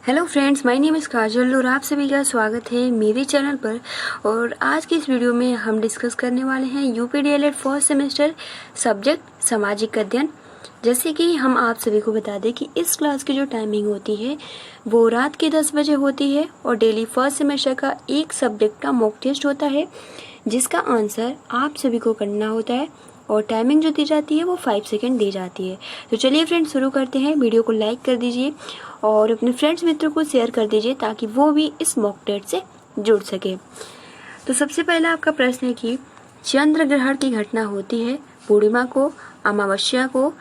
Hello friends, my name is Kajal और आप सभी का स्वागत है मेरे चैनल पर। और आज की इस वीडियो में हम डिस्कस करने वाले हैं UP DElEd first semester subject सामाजिक अध्ययन। जैसे कि हम आप सभी को बता दें कि इस क्लास की जो टाइमिंग होती है वो रात के 10 बजे होती है और डेली फर्स्ट सेमेस्टर का एक सब्जेक्ट का मॉक टेस्ट होता है जिसका आंसर आप सभी को करना होता है और टाइमिंग जो दी जाती है वो 5 सेकंड दी जाती है। तो चलिए फ्रेंड्स शुरू करते हैं। वीडियो को लाइक कर दीजिए और अपने फ्रेंड्स मित्रों को शेयर कर दीजिए ताकि वो भी इस मॉक टेस्ट से जुड़ सके। तो सबसे पहला आपका प्रश्न है कि चंद्र ग्रहण की घटना होती है पूर्णिमा को, अमावस्या को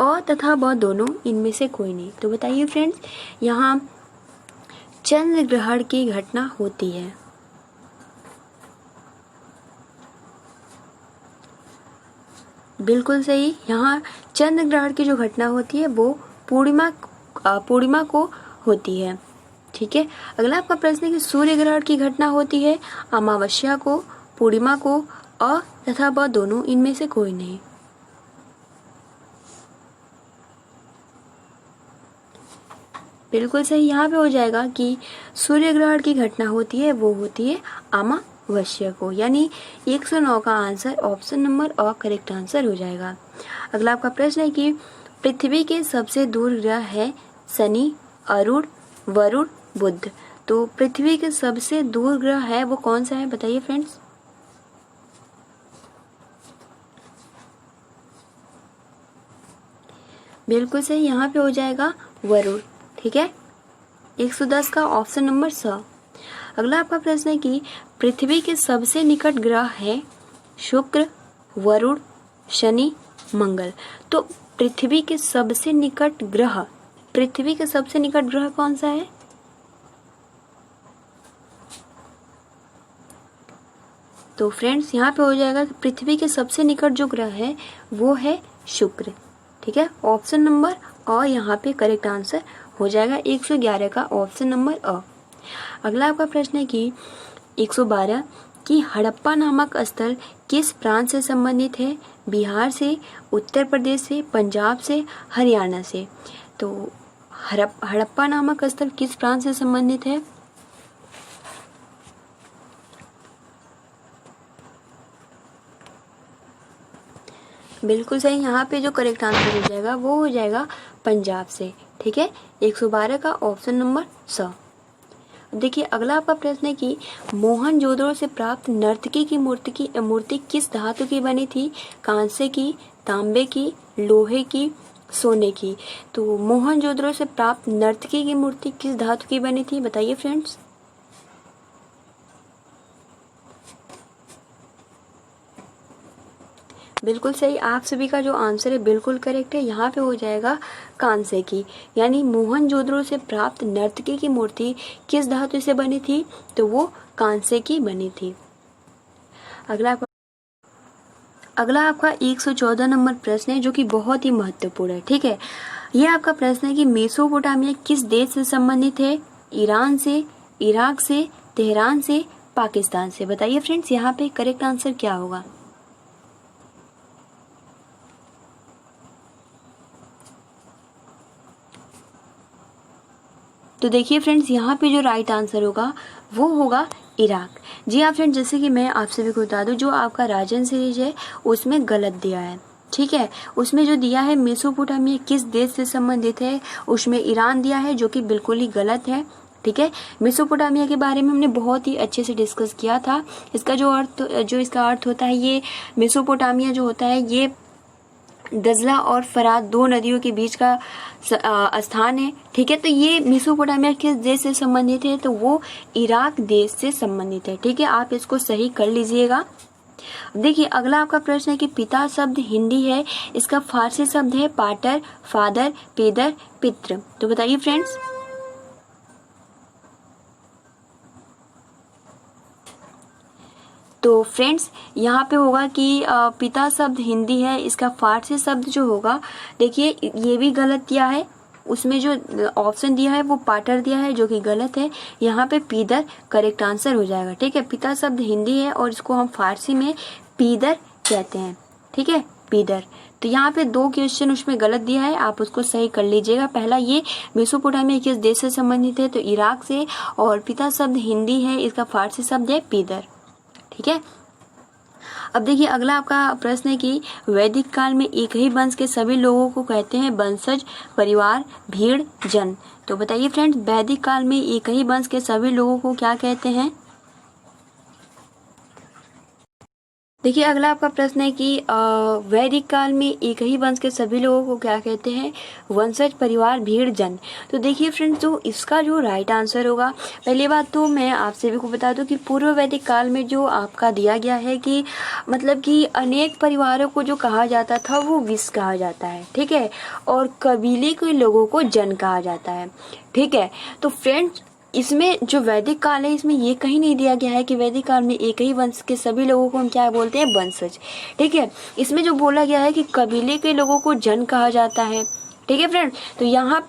और तथा ब दोनों, इनमें से कोई नहीं। तो बताइए फ्रेंड्स, यहाँ चंद्र ग्रहण की घटना होती है। बिल्कुल सही, यहाँ चंद्र ग्रहण की जो घटना होती है वो पूर्णिमा को होती है। ठीक है। अगला आपका प्रश्न है कि सूर्य ग्रहण की घटना होती है अमावस्या को, पूर्णिमा को और तथा ब दोनों, इनमें से कोई नहीं। बिल्कुल सही, यहाँ पे हो जाएगा कि सूर्य ग्रहण की घटना होती है वो होती है अमावस्या को, यानी 109 का answer option number a correct answer हो जाएगा। अगला आपका प्रश्न है कि पृथ्वी के सबसे दूर ग्रह है शनि, अरुण, वरुण, बुध। तो पृथ्वी के सबसे दूर ग्रह है वो कौन सा है, बताइए फ्रेंड्स। बिल्कुल सही, यहाँ पे हो जाएगा वरुण। ठीक है, 110 का ऑप्शन नंबर स। अगला आपका प्रश्न है कि पृथ्वी के सबसे निकट ग्रह है शुक्र, वरुण, शनि, मंगल। तो पृथ्वी के सबसे निकट ग्रह कौन सा है? तो फ्रेंड्स, यहाँ पे हो जाएगा कि पृथ्वी के सबसे निकट जो ग्रह है वो है शुक्र। ठीक है, ऑप्शन नंबर अ यहाँ पे करेक्ट आंसर हो जाएगा। 111 का ऑप्शन नंबर अ। अगला आपका प्रश्न है कि 112 की हड़प्पा नामक स्थल किस प्रांत से संबंधित है? बिहार से, उत्तर प्रदेश से, पंजाब से, हरियाणा से। तो हड़प्पा नामक स्थल किस प्रांत से संबंधित है? बिल्कुल सही, यहाँ पे जो करेक्ट आंसर हो जाएगा वो हो जाएगा पंजाब से। ठीक है, 112 का ऑप्शन नंबर स। देखिए, अगला आपका प्रश्न है कि मोहनजोदड़ो से प्राप्त नर्तकी की मूर्ति किस धातु की बनी थी? कांसे की, तांबे की, लोहे की, सोने की। तो मोहनजोदड़ो से प्राप्त नर्तकी की मूर्ति किस धातु की बनी थी, बताइए फ्रेंड्स। बिल्कुल सही, आप सभी का जो आंसर है बिल्कुल करेक्ट है। यहाँ पे हो जाएगा कांसे की, यानी मोहनजोदड़ो से प्राप्त नर्तकी की मूर्ति किस धातु से बनी थी? तो वो कांसे की बनी थी। अगला आपका 114 नंबर प्रश्न है जो कि बहुत ही महत्वपूर्ण है। ठीक है, ये आपका प्रश्न है कि मेसोपोटामिया किस देश से संबंधित है? ईरान से, इराक से, तेहरान से, पाकिस्तान से। बताइए फ्रेंड्स, यहाँ पे करेक्ट आंसर क्या होगा? तो देखिए फ्रेंड्स, यहाँ पे जो राइट आंसर होगा वो होगा इराक। जी हाँ फ्रेंड्स, जैसे कि मैं आप सभी को बता दूं, जो आपका राजन सीरीज है उसमें गलत दिया है। ठीक है, उसमें जो दिया है मेसोपोटामिया किस देश से संबंधित है, उसमें ईरान दिया है जो कि बिल्कुल ही गलत है। ठीक है, मेसोपोटामिया के बारे में हमने बहुत ही अच्छे से डिस्कस किया था। इसका इसका अर्थ होता है, ये मेसोपोटामिया जो होता है ये दजला और फरात दो नदियों के बीच का स्थान है। ठीक है, तो ये मेसोपोटामिया किस देश से संबंधित है? तो वो इराक देश से संबंधित है। ठीक है, आप इसको सही कर लीजिएगा। देखिए, अगला आपका प्रश्न है कि पिता शब्द हिंदी है, इसका फारसी शब्द है पाटर, फादर, पेदर, पितृ। तो बताइए फ्रेंड्स। तो फ्रेंड्स, यहाँ पे होगा कि पिता शब्द हिंदी है, इसका फारसी शब्द जो होगा, देखिए ये भी गलत दिया है। उसमें जो ऑप्शन दिया है वो पाटर दिया है जो कि गलत है। यहाँ पे पीदर करेक्ट आंसर हो जाएगा। ठीक है, पिता शब्द हिंदी है और इसको हम फारसी में पीदर कहते हैं। ठीक है, पीदर। तो यहाँ पे 2 क्वेश्चन उसमें गलत दिया है, आप उसको सही कर लीजिएगा। पहला ये मेसोपोटामिया किस देश से संबंधित है, तो इराक से, और पिता शब्द हिंदी है, इसका फारसी शब्द है पीदर। ठीक है। अब देखिए अगला आपका प्रश्न है कि वैदिक काल में एक ही वंश के सभी लोगों को कहते हैं वंशज, परिवार, भीड़, जन। तो बताइए फ्रेंड्स, वैदिक काल में एक ही वंश के सभी लोगों को क्या कहते हैं। देखिए अगला आपका प्रश्न है कि वैदिक काल में एक ही वंश के सभी लोगों को क्या कहते हैं, वंशज, परिवार, भीड़, जन। तो देखिए फ्रेंड्स, जो इसका जो राइट आंसर होगा, पहली बात तो मैं आप सभी को बता दूं कि पूर्व वैदिक काल में जो आपका दिया गया है कि मतलब कि अनेक परिवारों को जो कहा जाता था वो विश कहा जाता है। ठीक है। और कबीले के लोगों को जन कहा जाता है। ठीक है। तो फ्रेंड्स, इसमें जो वैदिक काल है इसमें ये कहीं नहीं दिया गया है कि वैदिक काल में एक ही वंश के सभी लोगों को हम क्या बोलते हैं, वंशज। ठीक है। इसमें जो बोला गया है कि कबीले के लोगों को जन कहा जाता है। ठीक है फ्रेंड, तो यहाँ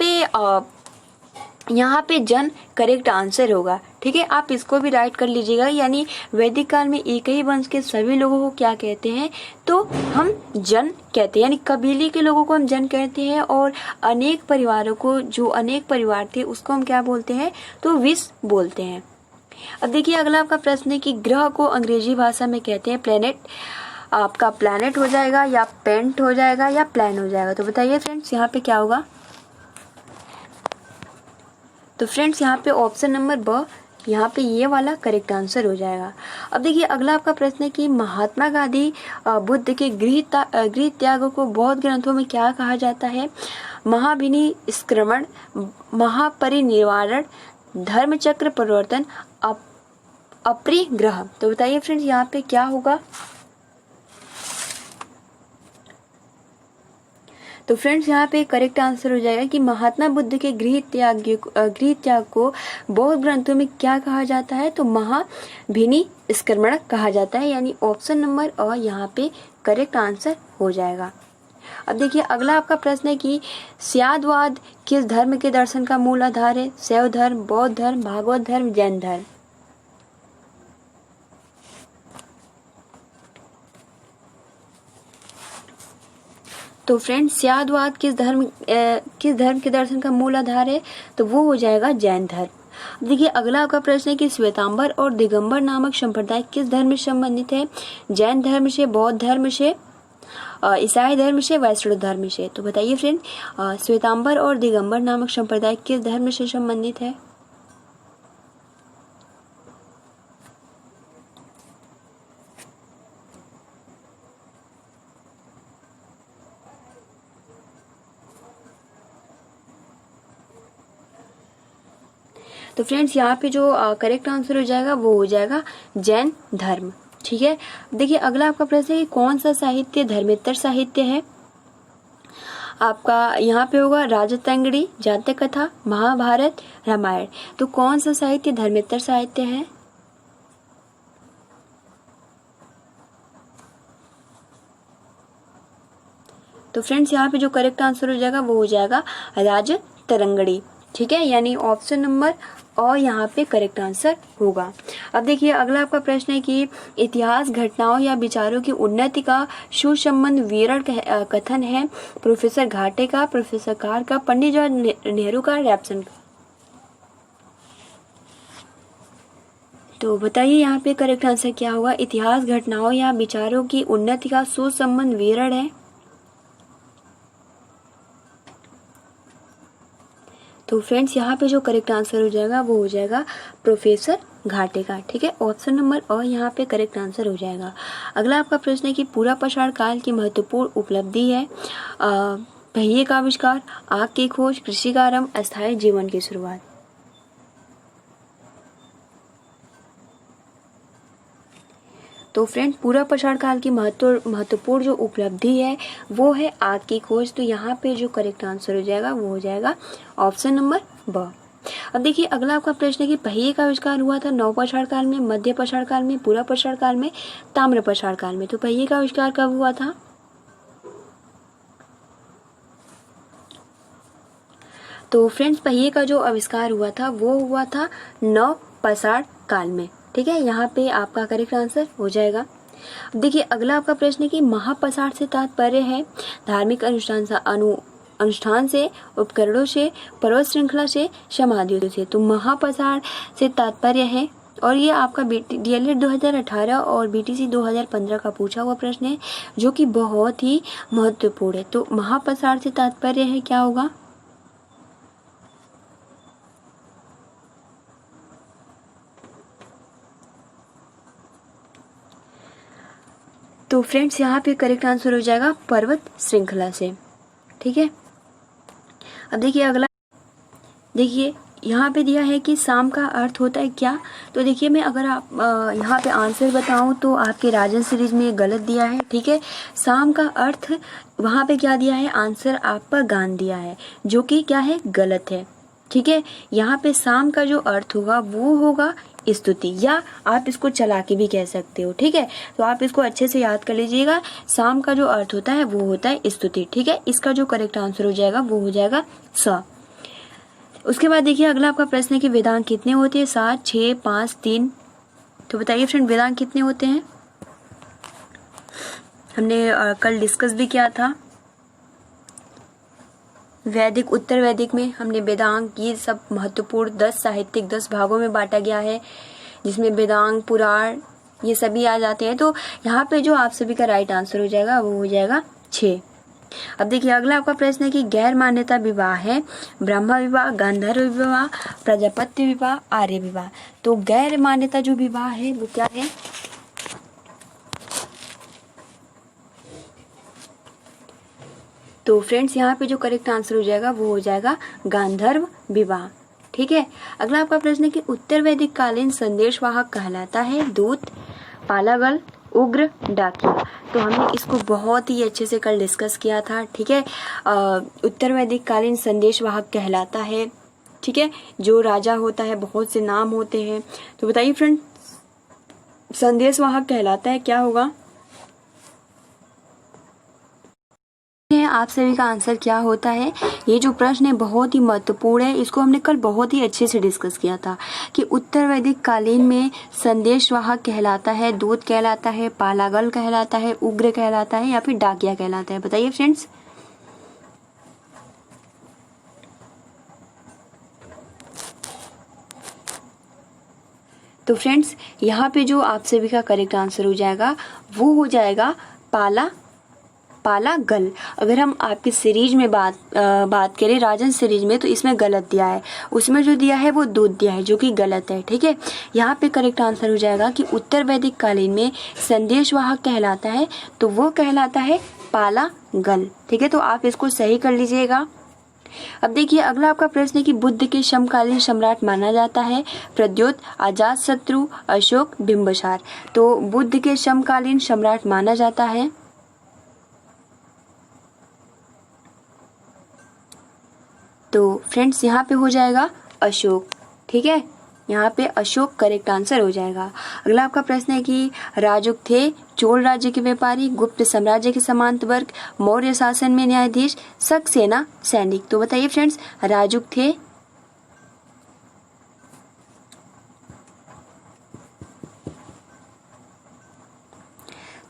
पे जन करेक्ट आंसर होगा। ठीक है, आप इसको भी राइट कर लीजिएगा। यानी वैदिक काल में एक ही वंश के सभी लोगों को क्या कहते हैं, तो हम जन कहते हैं। यानी कबीले के लोगों को हम जन कहते हैं, और अनेक परिवारों को, जो अनेक परिवार थे उसको हम क्या बोलते हैं, तो विश बोलते हैं। अब देखिए अगला आपका प्रश्न है कि ग्रह को अंग्रेजी भाषा में कहते हैं प्लेनेट। आपका प्लैनेट हो जाएगा, या पेंट हो जाएगा, या प्लान हो जाएगा। तो बताइए फ्रेंड्स, यहाँ पे क्या होगा। तो फ्रेंड्स, यहाँ पे ऑप्शन नंबर ब, यहाँ पे ये वाला करेक्ट आंसर हो जाएगा। अब देखिए अगला आपका प्रश्न है कि महात्मा गांधी बुद्ध के गृह त्याग को बौद्ध ग्रंथों में क्या कहा जाता है, महाभिनिष्क्रमण, महापरिनिर्वाण, धर्मचक्र परिवर्तन, अपरिग्रह। तो बताइए फ्रेंड्स, यहाँ पे क्या होगा। तो फ्रेंड्स, यहाँ पे करेक्ट आंसर हो जाएगा कि महात्मा बुद्ध के गृह त्याग को बौद्ध ग्रंथों में क्या कहा जाता है, तो महाभिनिष्क्रमण कहा जाता है। यानी ऑप्शन नंबर अ यहाँ पे करेक्ट आंसर हो जाएगा। अब देखिए अगला आपका प्रश्न है कि स्यादवाद किस धर्म के दर्शन का मूल आधार है, शैव धर्म, बौद्ध धर्म, भागवत धर्म, जैन धर्म। तो फ्रेंड्स, स्यादवाद किस धर्म के दर्शन का मूल आधार है, तो वो हो जाएगा जैन धर्म। देखिए अगला आपका प्रश्न है कि श्वेतांबर और दिगंबर नामक संप्रदाय किस धर्म से संबंधित है, जैन धर्म से, बौद्ध धर्म से, ईसाई धर्म से, वैष्णव धर्म से। तो बताइए फ्रेंड, श्वेतांबर और दिगंबर नामक संप्रदाय किस धर्म से संबंधित है। तो फ्रेंड्स, यहाँ पे जो करेक्ट आंसर हो जाएगा वो हो जाएगा जैन धर्म। ठीक है। देखिए अगला आपका प्रश्न है कि कौन सा साहित्य धर्मेतर साहित्य है। आपका यहाँ पे होगा राजतंगड़ी, जातक कथा, महाभारत, रामायण। तो कौन सा साहित्य धर्मेतर साहित्य है। तो फ्रेंड्स, यहाँ पे जो करेक्ट आंसर हो जाएगा वो हो जाएगा राजतरंगड़ी। ठीक है, यानी ऑप्शन नंबर और यहाँ पे करेक्ट आंसर होगा। अब देखिए अगला आपका प्रश्न है कि इतिहास घटनाओं या विचारों की उन्नति का सुसंबद्ध विवरण कथन है, प्रोफेसर घाटे का, प्रोफेसर कार का, पंडित जवाहरलाल नेहरू का, रैप्सन का। तो बताइए यहाँ पे करेक्ट आंसर क्या होगा। इतिहास घटनाओं या विचारों की उन्नति का सुसंबद्ध विवरण है। तो फ्रेंड्स, यहाँ पे जो करेक्ट आंसर हो जाएगा वो हो जाएगा प्रोफेसर घाटे का। ठीक है, ऑप्शन नंबर और यहाँ पे करेक्ट आंसर हो जाएगा। अगला आपका प्रश्न है कि पूरा पाषाण काल की महत्वपूर्ण उपलब्धि है, पहिए का आविष्कार, आग की खोज, कृषि का आरंभ, अस्थायी जीवन की शुरुआत। तो फ्रेंड्स, पूरा पाषाण काल की महत्वपूर्ण जो उपलब्धि है वो है आग की खोज। तो यहाँ पे जो करेक्ट आंसर हो जाएगा वो हो जाएगा ऑप्शन नंबर ब। अब देखिए अगला आपका प्रश्न है कि पहिए का आविष्कार हुआ था नव पाषाण काल में, मध्य पाषाण काल में, पूरा पाषाण काल में, ताम्र पाषाण काल में। तो पहिए का आविष्कार कब हुआ था। तो फ्रेंड्स, पहिए का जो आविष्कार हुआ था वो हुआ था नव पाषाण काल में। ठीक है, यहाँ पे आपका करेक्ट आंसर हो जाएगा। देखिए अगला आपका प्रश्न है कि महाप्रसाद से तात्पर्य है धार्मिक अनुष्ठान से, उपकरणों से, पर्वत श्रृंखला से, समाधियों से। तो महाप्रसाद से तात्पर्य है, और ये आपका डीएलएड 2018 और बीटीसी 2015 का पूछा हुआ प्रश्न है, जो कि बहुत ही महत्वपूर्ण है। तो महाप्रसाद से तात्पर्य है क्या होगा? तो फ्रेंड्स यहाँ पे करेक्ट आंसर हो जाएगा पर्वत श्रृंखला से। ठीक है, अब देखिए अगला, देखिए यहाँ पे दिया है कि शाम का अर्थ होता है क्या। तो देखिए मैं अगर आप यहाँ पे आंसर बताऊँ तो आपके राजन सीरीज में ये गलत दिया है। ठीक है, शाम का अर्थ वहाँ पे क्या दिया है, आंसर आपका गान दिया है, जो कि क्या है, गलत है। ठीक है, यहाँ पे शाम का जो अर्थ होगा वो होगा स्तुति, या आप इसको चला के भी कह सकते हो। ठीक है, तो आप इसको अच्छे से याद कर लीजिएगा। शाम का जो अर्थ होता है वो होता है स्तुति। ठीक है, इसका जो करेक्ट आंसर हो जाएगा वो हो जाएगा स। उसके बाद देखिए अगला आपका प्रश्न है कि वेदांत कितने होते हैं, 7, 6, 5, 3। तो बताइए फ्रेंड वेदांत कितने होते हैं? हमने कल डिस्कस भी किया था। वैदिक, उत्तर वैदिक में हमने वेदांग ये सब महत्वपूर्ण 10 साहित्यिक 10 भागों में बांटा गया है, जिसमें वेदांग, पुराण ये सभी आ जाते हैं। तो यहाँ पे जो आप सभी का राइट आंसर हो जाएगा वो हो जाएगा 6। अब देखिए अगला आपका प्रश्न है कि गैर मान्यता विवाह है ब्रह्म विवाह, गांधर्व विवाह, प्रजापत्य विवाह, आर्य विवाह। तो गैर मान्यता जो विवाह है वो क्या है? तो फ्रेंड्स यहाँ पे जो करेक्ट आंसर हो जाएगा वो हो जाएगा गांधर्व विवाह। ठीक है, अगला आपका प्रश्न है कि उत्तर वैदिक कालीन संदेशवाहक कहलाता है दूत, पालागल, उग्र, डाकिया। तो हमने इसको बहुत ही अच्छे से कल डिस्कस किया था। ठीक है, उत्तर वैदिक कालीन संदेशवाहक कहलाता है। ठीक है, जो राजा होता है, बहुत से नाम होते हैं। तो बताइए फ्रेंड संदेशवाहक कहलाता है क्या होगा? आप सभी का आंसर क्या होता है? ये जो प्रश्न है बहुत ही महत्वपूर्ण है, इसको हमने कल बहुत ही अच्छे से डिस्कस किया था कि उत्तर वैदिक कालीन में संदेशवाहक कहलाता है, दूत कहलाता है, पालागल कहलाता है, उग्र कहलाता है, या फिर डाकिया कहलाता है। बताइए फ्रेंड्स। तो फ्रेंड्स यहाँ पे जो आप सभी का करेक्ट आंसर हो जाएगा वो हो जाएगा पालागल। अगर हम आपकी सीरीज में बात करें राजन सीरीज में, तो इसमें गलत दिया है, उसमें जो दिया है वो दूध दिया है, जो कि गलत है। ठीक है, यहाँ पे करेक्ट आंसर हो जाएगा कि उत्तर वैदिक कालीन में संदेशवाहक कहलाता है, तो वो कहलाता है पालागल। ठीक है, तो आप इसको सही कर लीजिएगा। अब देखिए अगला आपका प्रश्न है कि बुद्ध के समकालीन सम्राट माना जाता है प्रद्योत, अजातशत्रु, अशोक, बिंबिसार। तो बुद्ध के समकालीन सम्राट माना जाता है तो फ्रेंड्स यहाँ पे हो जाएगा अशोक। ठीक है, यहाँ पे अशोक करेक्ट आंसर हो जाएगा। अगला आपका प्रश्न है कि राजुक थे चोल राज्य के व्यापारी, गुप्त साम्राज्य के सामंत वर्ग, मौर्य शासन में न्यायाधीश, शक सेना सैनिक। तो बताइए फ्रेंड्स राजुक थे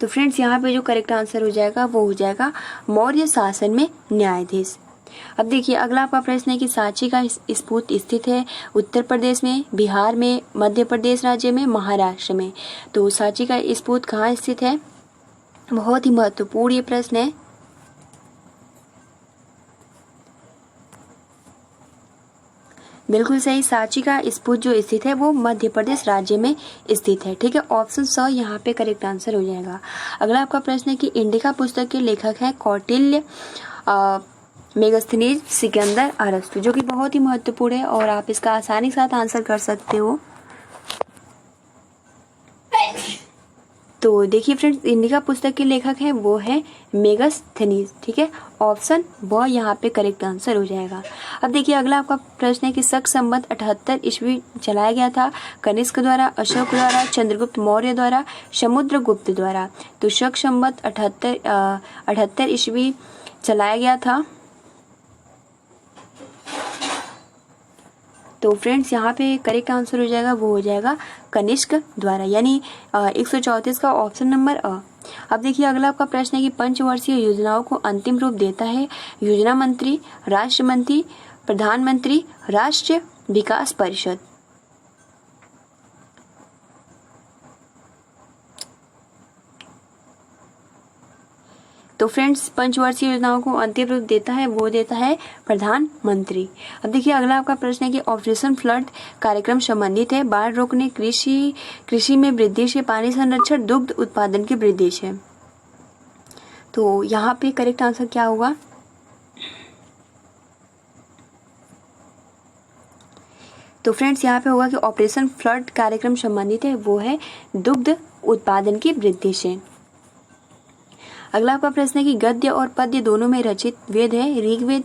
तो फ्रेंड्स यहाँ पे जो करेक्ट आंसर हो जाएगा वो हो जाएगा मौर्य शासन में न्यायाधीश। अब देखिए अगला आपका प्रश्न है कि सांची का स्फूर्त स्थित है उत्तर प्रदेश में, बिहार में, मध्य प्रदेश राज्य में, महाराष्ट्र में। तो सांची का स्फूर्त कहाँ स्थित है? बहुत ही महत्वपूर्ण ये प्रश्न है। बिल्कुल सही, सांची का स्फूर्त जो स्थित है वो मध्य प्रदेश राज्य में स्थित है। ठीक है, ऑप्शन स यहाँ पे करेक्ट आंसर हो जाएगा। अगला आपका प्रश्न है कि इंडिका पुस्तक के लेखक हैं कौटिल्य, मेगास्थनीज, सिकंदर, अरस्तु, जो कि बहुत ही महत्वपूर्ण है और आप इसका आसानी के साथ आंसर कर सकते हो। तो देखिए फ्रेंड्स इंडिका पुस्तक के लेखक हैं वो है मेगास्थनीज। ठीक है, ऑप्शन ब यहाँ पे करेक्ट आंसर हो जाएगा। अब देखिए अगला आपका प्रश्न है कि शक संवत 78 ईस्वी चलाया गया था कनिष्क द्वारा, अशोक द्वारा, चंद्रगुप्त मौर्य द्वारा, समुद्रगुप्त द्वारा। तो शक संवत 78 ईस्वी चलाया गया था। तो फ्रेंड्स यहाँ पे करेक्ट आंसर हो जाएगा, वो हो जाएगा कनिष्क द्वारा, यानी 134 का ऑप्शन नंबर अ। अब देखिए अगला आपका प्रश्न है कि पंचवर्षीय योजनाओं को अंतिम रूप देता है योजना मंत्री, राष्ट्र मंत्री, प्रधानमंत्री, राष्ट्रीय विकास परिषद। तो फ्रेंड्स पंचवर्षीय योजनाओं को अंतिम रूप देता है, वो देता है प्रधानमंत्री। अब देखिए अगला आपका प्रश्न है कि ऑपरेशन फ्लड कार्यक्रम संबंधित है बाढ़ रोकने, कृषि में वृद्धि से, पानी संरक्षण, दुग्ध उत्पादन की वृद्धि से। तो यहाँ पे करेक्ट आंसर क्या होगा? तो फ्रेंड्स यहाँ पे होगा कि ऑपरेशन फ्लड कार्यक्रम संबंधित है, वो है दुग्ध उत्पादन की वृद्धि से। अगला आपका प्रश्न है कि गद्य और पद्य दोनों में रचित वेद है ऋग्वेद,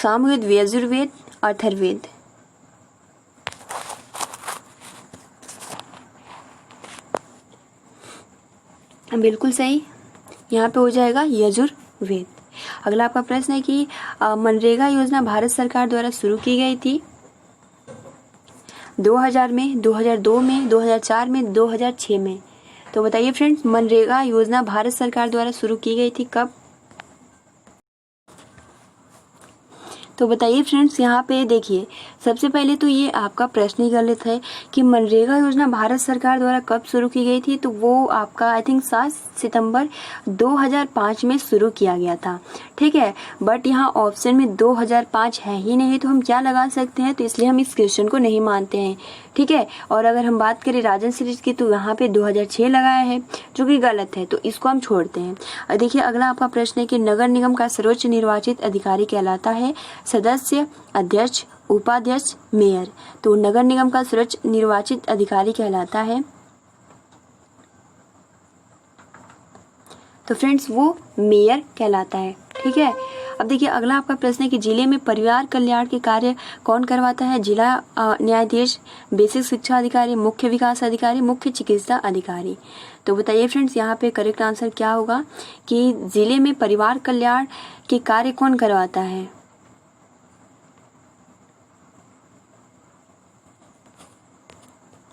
सामवेद, यजुर्वेद, अथर्ववेद। बिल्कुल सही, यहाँ पे हो जाएगा यजुर्वेद। अगला आपका प्रश्न है कि मनरेगा योजना भारत सरकार द्वारा शुरू की गई थी 2000 में, 2002 में, 2004 में, 2006 में। तो बताइए फ्रेंड्स मनरेगा योजना भारत सरकार द्वारा शुरू की गई थी कब? तो बताइए फ्रेंड्स यहाँ पे देखिए सबसे पहले तो ये आपका प्रश्न ही गलत है कि मनरेगा योजना भारत सरकार द्वारा कब शुरू की गई थी। तो वो आपका आई थिंक 7 सितंबर 2005 में शुरू किया गया था, ठीक है। बट यहाँ ऑप्शन में 2005 है ही नहीं, तो हम क्या लगा सकते हैं? तो इसलिए हम इस क्वेश्चन को नहीं मानते हैं, ठीक है। और अगर हम बात करें राजन सीरीज की तो यहाँ पे 2006 लगाया है, जो कि गलत है, तो इसको हम छोड़ते हैं। देखिए अगला आपका प्रश्न है कि नगर निगम का सर्वोच्च निर्वाचित अधिकारी कहलाता है सदस्य, अध्यक्ष, उपाध्यक्ष, मेयर। तो नगर निगम का सर्वोच्च निर्वाचित अधिकारी कहलाता है, तो फ्रेंड्स वो मेयर कहलाता है, ठीक है। अब देखिए अगला आपका प्रश्न है कि जिले में परिवार कल्याण के कार्य कौन करवाता है? जिला न्यायाधीश, बेसिक शिक्षा अधिकारी, मुख्य विकास अधिकारी, मुख्य चिकित्सा अधिकारी। तो बताइए फ्रेंड्स यहाँ पे करेक्ट आंसर क्या होगा कि जिले में परिवार कल्याण के कार्य कौन करवाता है?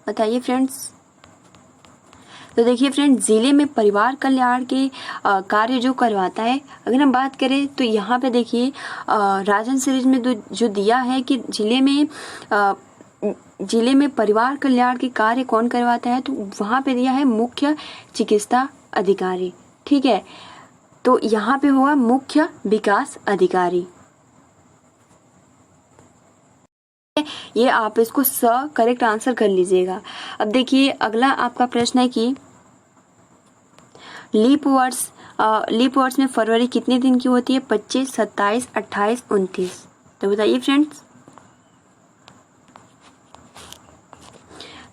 बताइए फ्रेंड्स। तो देखिए फ्रेंड्स जिले में परिवार कल्याण के कार्य जो करवाता है, अगर हम बात करें तो यहाँ पे देखिए राजन सीरीज में जो दिया है कि जिले में परिवार कल्याण के कार्य कौन करवाता है, तो वहाँ पे दिया है मुख्य चिकित्सा अधिकारी, ठीक है। तो यहाँ पे होगा मुख्य विकास अधिकारी। ये आप इसको करेक्ट आंसर कर लीजिएगा। अब देखिए अगला आपका प्रश्न है कि लीप वर्ष में फरवरी कितने दिन की होती है? 25, 27, 28, 29। तो बताइए फ्रेंड्स।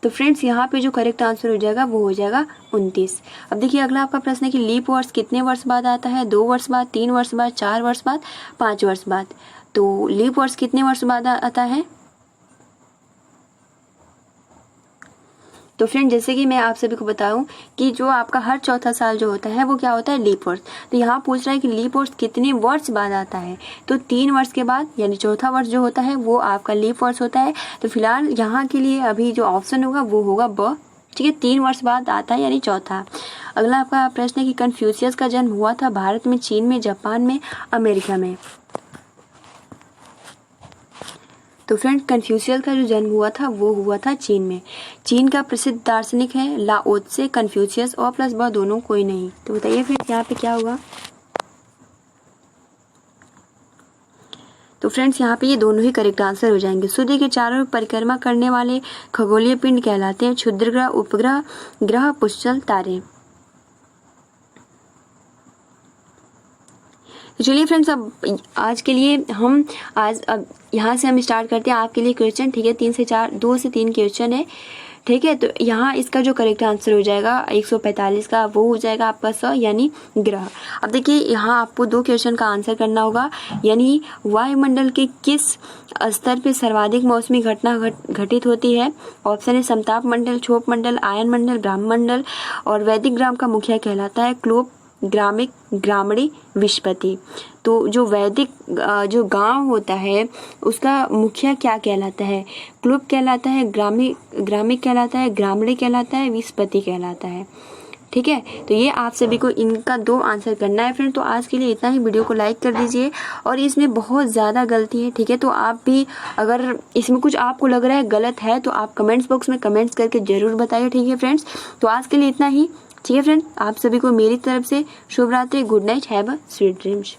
तो फ्रेंड्स यहाँ पे जो करेक्ट आंसर हो जाएगा वो हो जाएगा 29। अब देखिए अगला आपका प्रश्न है कि लीप वर्ष कितने वर्ष बाद आता है? 2 वर्ष बाद, 3 वर्ष बाद, 4 वर्ष बाद, 5 वर्ष बाद। तो लीप वर्ष कितने वर्ष बाद आता है? तो फ्रेंड जैसे कि मैं आप सभी को बताऊं कि जो आपका हर चौथा साल जो होता है वो क्या होता है? लीप वर्ष। तो यहाँ पूछ रहा है कि लीप वर्ष कितने वर्ष बाद आता है? तो 3 वर्ष के बाद, यानी चौथा वर्ष जो होता है वो आपका लीप वर्ष होता है। तो फिलहाल यहाँ के लिए अभी जो ऑप्शन होगा वो होगा ब, ठीक है। 3 वर्ष बाद आता है यानी चौथा। अगला आपका प्रश्न है कि कन्फ्यूशियस का जन्म हुआ था भारत में, चीन में, जापान में, अमेरिका में। तो फ्रेंड कन्फ्यूशियस का जो जन्म हुआ था वो हुआ था चीन में। चीन का प्रसिद्ध दार्शनिक है लाओ त्से, कन्फ्यूशियस और प्लस ब दोनों कोई नहीं। तो बताइए फिर यहाँ पे क्या होगा? तो फ्रेंड्स यहाँ पे ये दोनों ही करेक्ट आंसर हो जाएंगे। सूर्य के चारों ओर परिक्रमा करने वाले खगोलीय पिंड कहलाते हैं क्षुद्र ग्रह, उपग्रह, ग्रह, पुष्कल, तारे। चलिए फ्रेंड्स अब आज के लिए हम अब यहाँ से हम स्टार्ट करते हैं आपके लिए क्वेश्चन, ठीक है। 2 से 3 क्वेश्चन है, ठीक है। तो यहाँ इसका जो करेक्ट आंसर हो जाएगा 145 का वो हो जाएगा आपका स, यानी ग्रह। अब देखिए यहाँ आपको 2 क्वेश्चन का आंसर करना होगा, यानी वायुमंडल के किस स्तर पे सर्वाधिक मौसमी घटना घटित होती है? ऑप्शन है समताप मंडल, क्षोभ मंडल, आयन मंडल, ब्रह्मंडल। और वैदिक ग्राम का मुखिया कहलाता है क्लोप ग्रामिक, ग्रामणी, विस्पति। तो जो वैदिक जो गांव होता है उसका मुखिया क्या कहलाता है? क्लुब कहलाता है, ग्रामिक कहलाता है, ग्रामणी कहलाता है, विस्पति कहलाता है। ठीक है, तो ये आप सभी को इनका 2 आंसर करना है फ्रेंड। तो आज के लिए इतना ही, वीडियो को लाइक कर दीजिए। और इसमें बहुत ज़्यादा गलती है, ठीक है, तो आप भी अगर इसमें कुछ आपको लग रहा है गलत है तो आप कमेंट्स बॉक्स में कमेंट्स करके ज़रूर बताइए, ठीक है फ्रेंड्स। तो आज के लिए इतना ही, ठीक है फ्रेंड। आप सभी को मेरी तरफ से शुभ रात्रि, good night, have a sweet dreams.